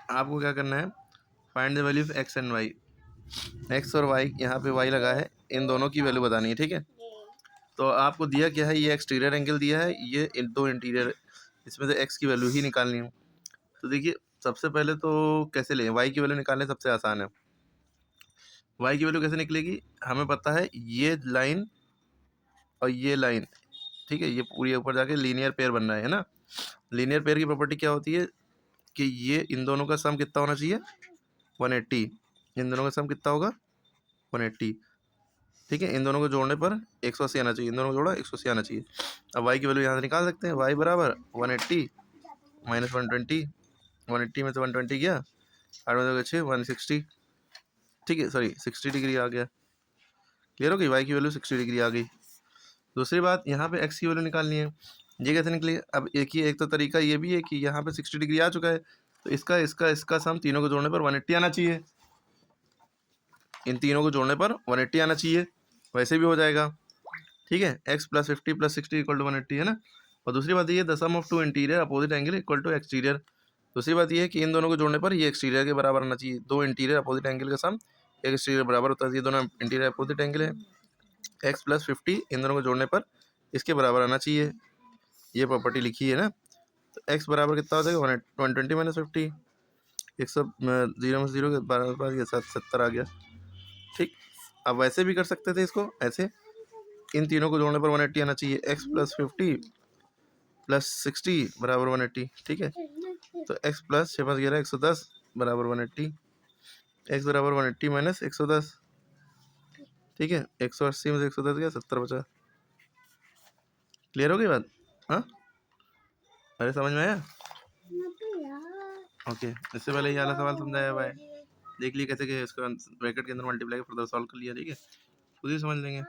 आपको क्या करना है, find the value of X and Y. X और वाई, यहाँ पे वाई लगा है, इन दोनों की वैल्यू बतानी है, ठीक है। तो आपको दिया क्या है, ये एक्सटीरियर एंगल दिया है, ये दो इंटीरियर, इसमें से एक्स की वैल्यू ही निकालनी है। तो देखिए सबसे पहले तो कैसे लें, वाई की वैल्यू निकालने सबसे आसान है। वाई की वैल्यू कैसे निकलेगी, हमें पता है ये लाइन और ये लाइन, ठीक है, ये पूरी ऊपर जाके लीनियर पेयर बन रहा है ना। लीनियर पेयर की प्रॉपर्टी क्या होती है कि ये इन दोनों का सम कितना होना चाहिए, 180। इन दोनों का सम कितना होगा, 180, ठीक है। इन दोनों को जोड़ने पर 180 आना चाहिए, इन दोनों को जोड़ा 180 आना चाहिए। अब वाई की वैल्यू यहाँ से निकाल सकते हैं, वाई बराबर 180 माइनस 120, 180 में से 120 गया, 8 में से 6 160, ठीक है, सॉरी 60 डिग्री आ गया। क्लियर हो गई, वाई की वैल्यू 60 डिग्री आ गई। दूसरी बात, यहाँ पे एक्स की वैल्यू निकालनी है, ये कैसे निकली, अब एक तो तरीका ये भी है कि यहाँ पे 60 डिग्री आ चुका है, तो इसका इसका इसका सम तीनों को जोड़ने पर 180 आना चाहिए, इन तीनों को जोड़ने पर 180 आना चाहिए, वैसे भी हो जाएगा, ठीक है। X plus 50 plus 60 equal to 180 है ना। और दूसरी बात ये, the sum of two interior opposite angle equal to exterior. दूसरी बात ये है कि इन दोनों को जोड़ने पर ये एक्सटीरियर के बराबर आना चाहिए, दो इंटीरियर अपोजिट एंगल का सम एक एक्सटीरियर बराबर होता है, ये दोनों इंटीरियर अपोजिट एंगल है। एक्स प्लस 50 इन दोनों को जोड़ने पर इसके बराबर आना चाहिए, ये प्रॉपर्टी लिखी है ना। तो एक्स बराबर कितना हो जाएगा, 120 माइनस 50, एक सौ जीरो में जीरो के बाद ये 70 आ गया, ठीक। अब वैसे भी कर सकते थे इसको ऐसे, इन तीनों को जोड़ने पर 180 आना चाहिए, एक्स प्लस 50 प्लस 60 बराबर 180, ठीक है। तो एक्स प्लस 6 पाँच 11 110 बराबर 180, एक्स बराबर 180 माइनस 110, ठीक है। 180 में से 110 गया, 70 बचा। क्लियर हो गई बात, हाँ, अरे समझ में आया, ओके। इससे पहले ये वाला सवाल समझाया हुआ है, देख लिए कैसे कि इसको ब्रैकेट के अंदर मल्टीप्लाई फर्दर सॉल्व कर लिया, ठीक है, खुद ही समझ लेंगे।